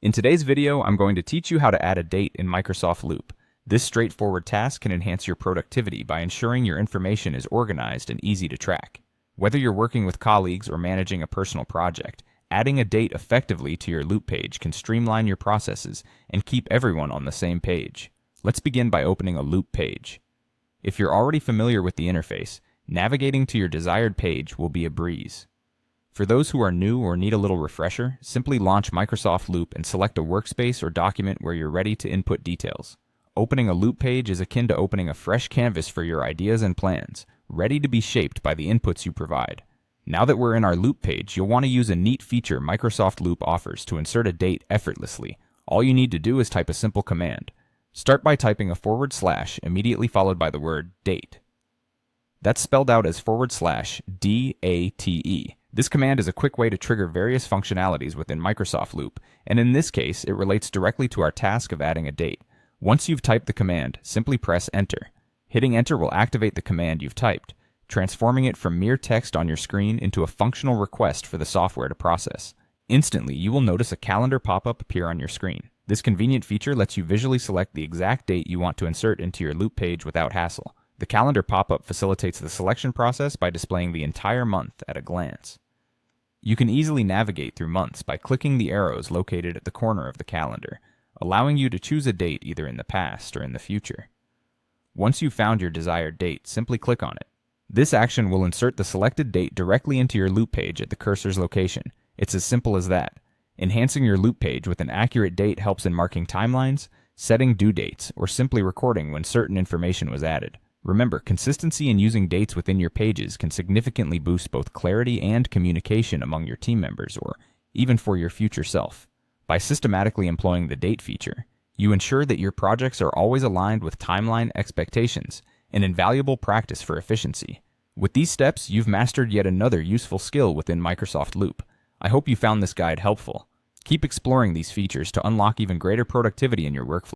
In today's video, I'm going to teach you how to add a date in Microsoft Loop. This straightforward task can enhance your productivity by ensuring your information is organized and easy to track. Whether you're working with colleagues or managing a personal project, adding a date effectively to your Loop page can streamline your processes and keep everyone on the same page. Let's begin by opening a Loop page. If you're already familiar with the interface, navigating to your desired page will be a breeze. For those who are new or need a little refresher, simply launch Microsoft Loop and select a workspace or document where you're ready to input details. Opening a Loop page is akin to opening a fresh canvas for your ideas and plans, ready to be shaped by the inputs you provide. Now that we're in our Loop page, you'll want to use a neat feature Microsoft Loop offers to insert a date effortlessly. All you need to do is type a simple command. Start by typing a / immediately followed by the word date. That's spelled out as /DATE. This command is a quick way to trigger various functionalities within Microsoft Loop, and in this case, it relates directly to our task of adding a date. Once you've typed the command, simply press Enter. Hitting Enter will activate the command you've typed, transforming it from mere text on your screen into a functional request for the software to process. Instantly, you will notice a calendar pop-up appear on your screen. This convenient feature lets you visually select the exact date you want to insert into your Loop page without hassle. The calendar pop-up facilitates the selection process by displaying the entire month at a glance. You can easily navigate through months by clicking the arrows located at the corner of the calendar, allowing you to choose a date either in the past or in the future. Once you've found your desired date, simply click on it. This action will insert the selected date directly into your Loop page at the cursor's location. It's as simple as that. Enhancing your Loop page with an accurate date helps in marking timelines, setting due dates, or simply recording when certain information was added. Remember, consistency in using dates within your pages can significantly boost both clarity and communication among your team members or even for your future self. By systematically employing the date feature, you ensure that your projects are always aligned with timeline expectations, an invaluable practice for efficiency. With these steps, you've mastered yet another useful skill within Microsoft Loop. I hope you found this guide helpful. Keep exploring these features to unlock even greater productivity in your workflow.